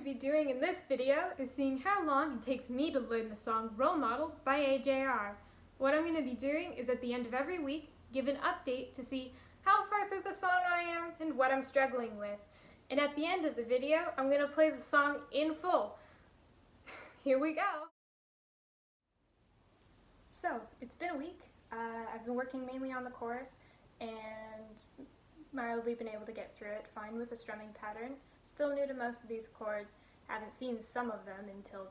be doing in this video is seeing how long it takes me to learn the song Role Models by AJR. What I'm going to be doing is at the end of every week, give an update to see how far through the song I am and what I'm struggling with. And at the end of the video, I'm going to play the song in full. Here we go. So, it's been a week. I've been working mainly on the chorus and mildly been able to get through it fine with the strumming pattern. Still new to most of these chords, haven't seen some of them until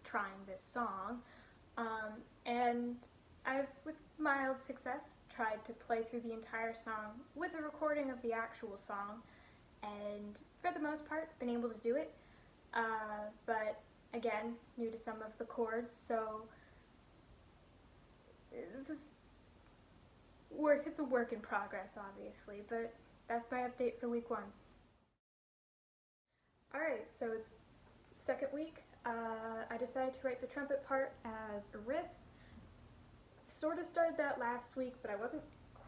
trying this song. And I've, with mild success, tried to play through the entire song with a recording of the actual song, and for the most part, been able to do it. But again, new to some of the chords, so it's a work in progress, obviously, but that's my update for week 1. Alright, so it's second week. I decided to write the trumpet part as a riff. Sort of started that last week, but I wasn't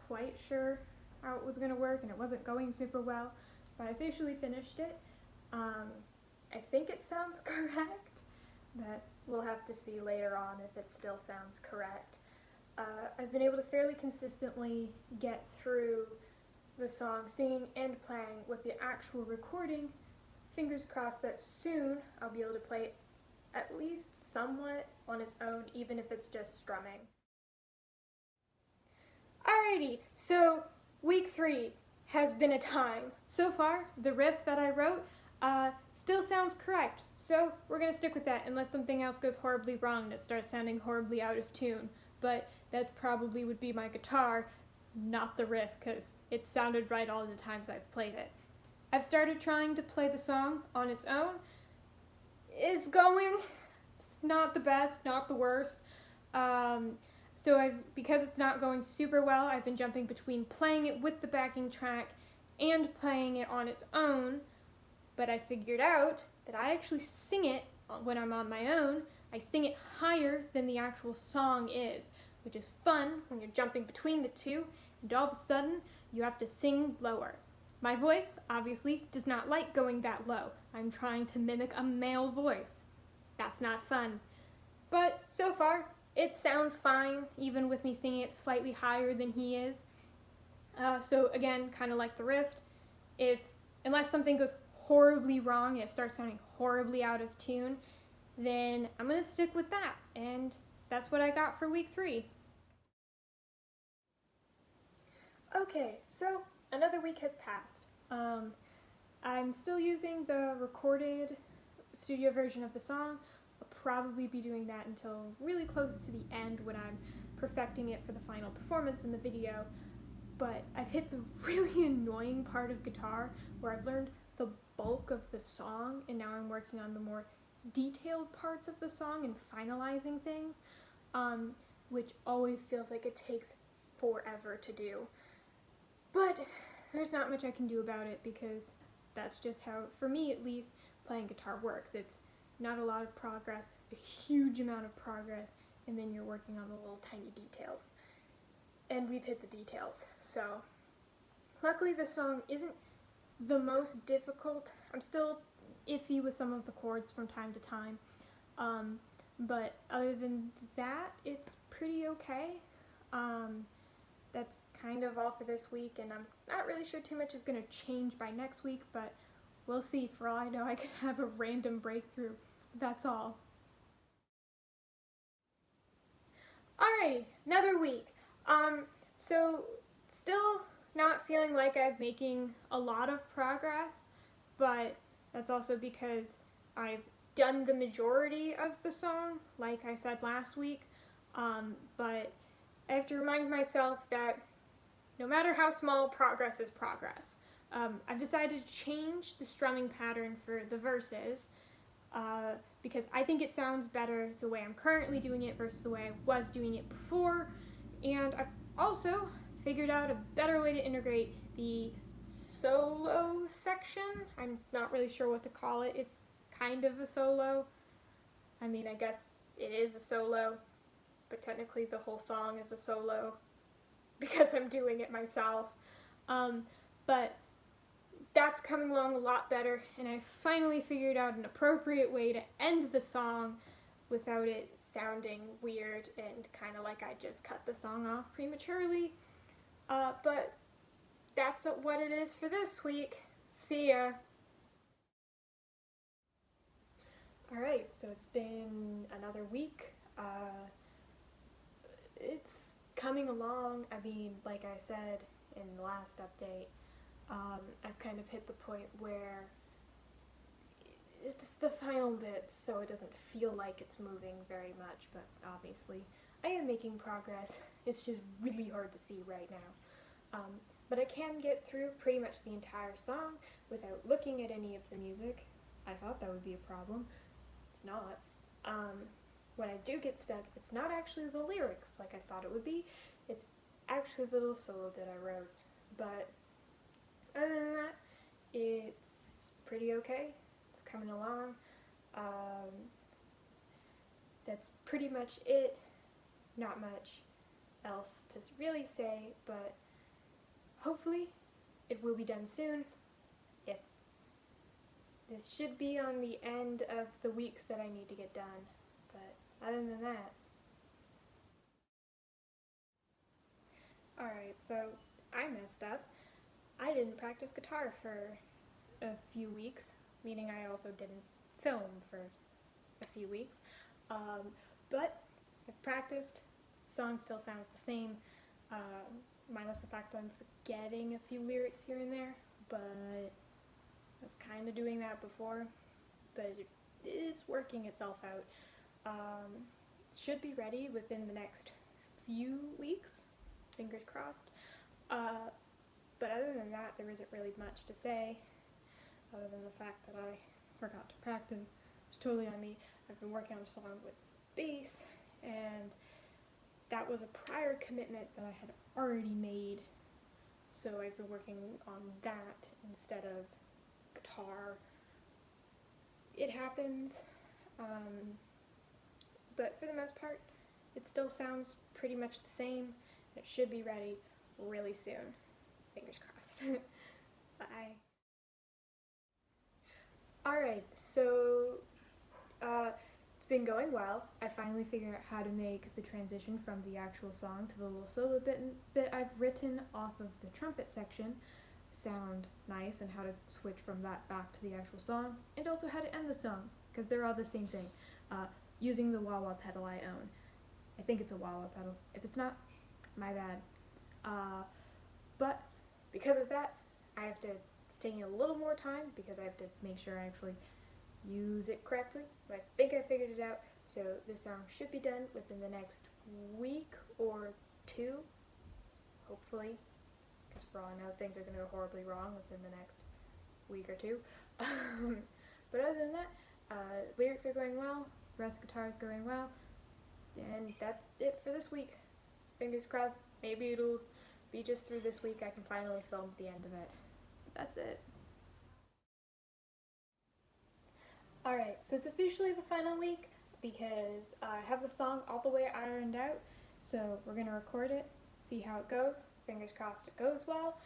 quite sure how it was going to work, and it wasn't going super well, but I officially finished it. I think it sounds correct, but we'll have to see later on if it still sounds correct. I've been able to fairly consistently get through the song singing and playing with the actual recording. Fingers crossed that soon I'll be able to play it at least somewhat on its own, even if it's just strumming. Alrighty, so week 3 has been a time. So far, the riff that I wrote still sounds correct, so we're going to stick with that unless something else goes horribly wrong and it starts sounding horribly out of tune. But that probably would be my guitar, not the riff, because it sounded right all the times I've played it. I've started trying to play the song on its own. It's going. It's not the best, not the worst. So because it's not going super well, I've been jumping between playing it with the backing track and playing it on its own. But I figured out that I actually sing it when I'm on my own. I sing it higher than the actual song is, which is fun when you're jumping between the two, and all of a sudden you have to sing lower. My voice, obviously, does not like going that low. I'm trying to mimic a male voice. That's not fun. But so far, it sounds fine, even with me singing it slightly higher than he is. So again, kind of like the riff, unless something goes horribly wrong and it starts sounding horribly out of tune, then I'm going to stick with that. And that's what I got for week 3. Okay, so another week has passed. I'm still using the recorded studio version of the song. I'll probably be doing that until really close to the end when I'm perfecting it for the final performance in the video. But I've hit the really annoying part of guitar where I've learned the bulk of the song, and now I'm working on the more detailed parts of the song and finalizing things, which always feels like it takes forever to do. But there's not much I can do about it because that's just how, for me at least, playing guitar works. It's not a lot of progress, a huge amount of progress, and then you're working on the little tiny details. And we've hit the details, so luckily this song isn't the most difficult. I'm still iffy with some of the chords from time to time, but other than that, it's pretty okay. That's kind of all for this week, and I'm not really sure too much is going to change by next week, but we'll see. For all I know, I could have a random breakthrough. That's all. Alrighty, another week. So still not feeling like I'm making a lot of progress, but that's also because I've done the majority of the song, like I said last week, but I have to remind myself that no matter how small, progress is progress. I've decided to change the strumming pattern for the verses because I think it sounds better the way I'm currently doing it versus the way I was doing it before, and I've also figured out a better way to integrate the solo section. I'm not really sure what to call it. It's kind of a solo. I mean, I guess it is a solo, but technically the whole song is a solo because I'm doing it myself. But that's coming along a lot better, and I finally figured out an appropriate way to end the song without it sounding weird and kind of like I just cut the song off prematurely. But that's what it is for this week. See ya. Alright, so it's been another week. It's coming along. I mean, like I said in the last update, I've kind of hit the point where it's the final bits, so it doesn't feel like it's moving very much, but obviously I am making progress. It's just really hard to see right now. But I can get through pretty much the entire song without looking at any of the music. I thought that would be a problem. It's not. When I do get stuck, it's not actually the lyrics like I thought it would be. It's actually the little solo that I wrote. But other than that, it's pretty okay. It's coming along. That's pretty much it. Not much else to really say, but hopefully it will be done soon. If this should be on the end of the weeks that I need to get done, but other than that. Alright, so I messed up. I didn't practice guitar for a few weeks, meaning I also didn't film for a few weeks, but I've practiced. The song still sounds the same, minus the fact that I'm forgetting a few lyrics here and there, but I was kind of doing that before, but it is working itself out. Should be ready within the next few weeks, fingers crossed. But other than that, there isn't really much to say, other than the fact that I forgot to practice. It's totally on me. I've been working on a song with bass, and that was a prior commitment that I had already made, so I've been working on that instead of guitar. It happens, but for the most part, it still sounds pretty much the same. It should be ready really soon. Fingers crossed. Bye. Alright, so it's been going well. I finally figured out how to make the transition from the actual song to the little solo bit I've written off of the trumpet section sound nice, and how to switch from that back to the actual song, and also how to end the song, because they're all the same thing, using the wah-wah pedal I own. I think it's a wah-wah pedal. If it's not, my bad. But because of that, I have to, it's taking a little more time because I have to make sure I actually use it correctly, but I think I figured it out, so this song should be done within the next week or two, hopefully, because for all I know, things are going to go horribly wrong within the next week or two. But other than that, lyrics are going well, rest guitar is going well, and that's it for this week. Fingers crossed, maybe it'll be just through this week I can finally film the end of it. But that's it. Alright, so it's officially the final week because I have the song all the way ironed out, so we're going to record it, see how it goes. Fingers crossed it goes well.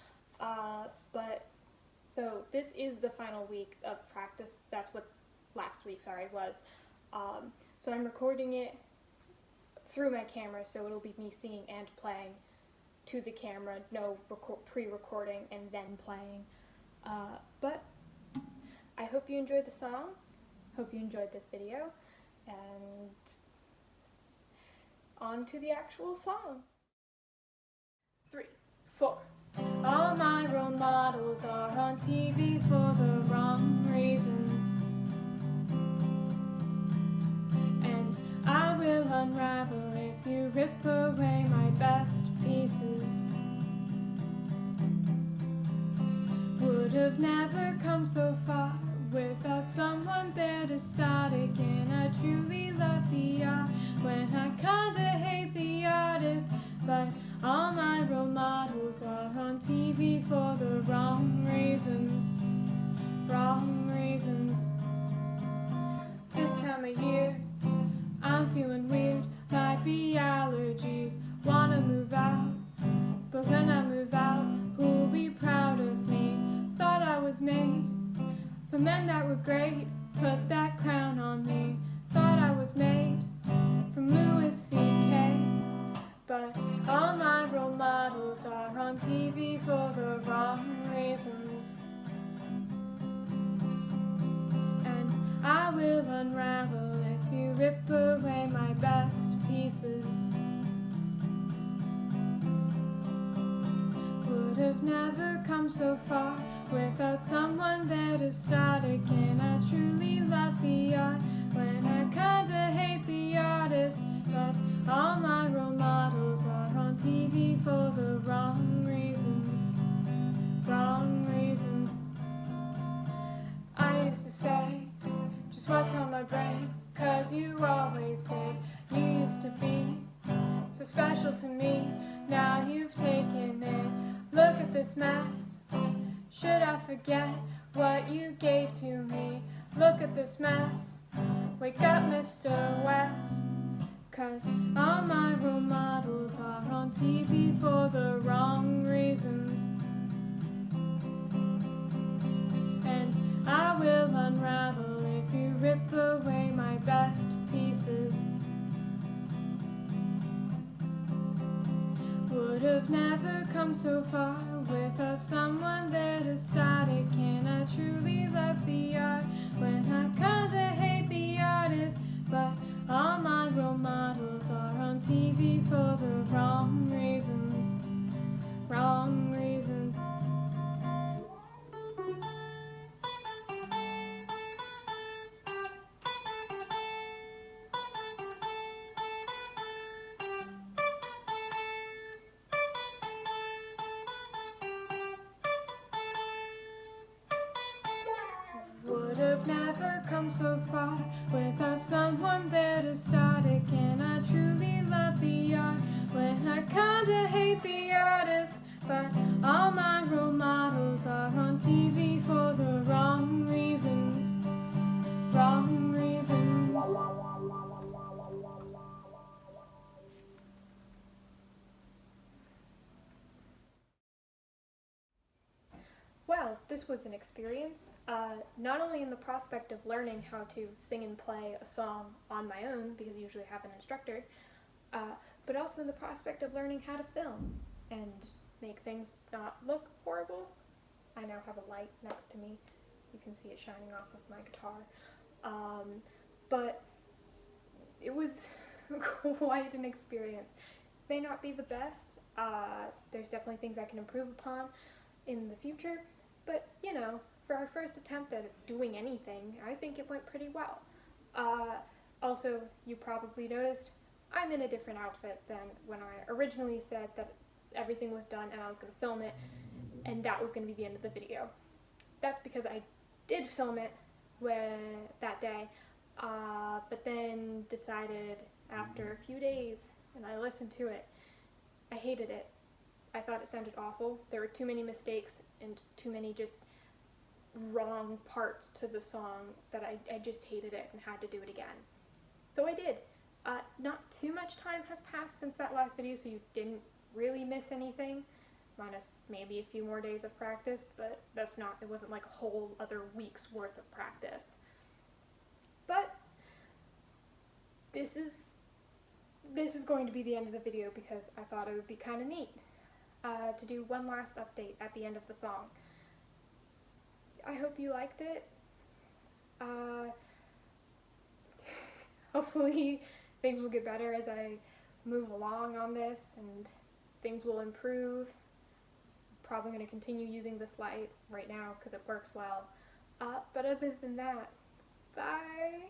So this is the final week of practice. That's what last week, was. So I'm recording it through my camera, so it'll be me singing and playing to the camera, no pre-recording and then playing. But I hope you enjoyed the song. Hope you enjoyed this video, and on to the actual song. 3, 4. All my role models are on TV for the wrong reasons, and I will unravel if you rip away my best pieces. Would have never come so far without someone there to start again. I truly love the art when I kinda hate the artist, but all my role models are on TV for the wrong reasons. Wrong reasons. This time of year, I'm feeling weird. Might be allergies. Wanna move out, but when I move out, who'll be proud of me? Thought I was The men that were great put that crown on me. Thought I was made from Louis C.K. But all my role models are on TV for the wrong reasons. And I will unravel if you rip away my best pieces. Would have never come so far without someone there to start again. I truly love the art when I kinda hate the artist. But all my role models are on TV for the wrong reasons. Wrong reasons. I used to say just what's on my brain, 'cause you always did. You used to be so special to me. Now you've taken it. Look at this mess. Should I forget what you gave to me? Look at this mess. Wake up, Mr. West. 'Cause all my role models are on TV for the wrong reasons. And I will unravel if you rip away my best pieces. Would have never come so far without someone there to start again. I truly love the art when I kinda hate the artist. But all my role models are on TV for the wrong reasons. Wrong reasons. Would have never come so far without someone there to start again. I truly love the art when I kinda hate the artist. But all my role models are on TV for the wrong reasons. Wrong reasons. Well, this was an experience, not only in the prospect of learning how to sing and play a song on my own, because I usually have an instructor, but also in the prospect of learning how to film and make things not look horrible. I now have a light next to me. You can see it shining off of my guitar. But it was quite an experience. May not be the best. There's definitely things I can improve upon in the future. But, you know, for our first attempt at doing anything, I think it went pretty well. Also, you probably noticed I'm in a different outfit than when I originally said that everything was done and I was going to film it, and that was going to be the end of the video. That's because I did film it that day, but then decided after a few days, and I listened to it, I hated it. I thought it sounded awful. There were too many mistakes and too many just wrong parts to the song that I just hated it and had to do it again. So I did. Not too much time has passed since that last video, so you didn't really miss anything, minus maybe a few more days of practice, but it wasn't like a whole other week's worth of practice. But this is going to be the end of the video because I thought it would be kind of neat to do one last update at the end of the song. I hope you liked it. Hopefully things will get better as I move along on this and things will improve. I'm probably going to continue using this light right now because it works well. But other than that, bye!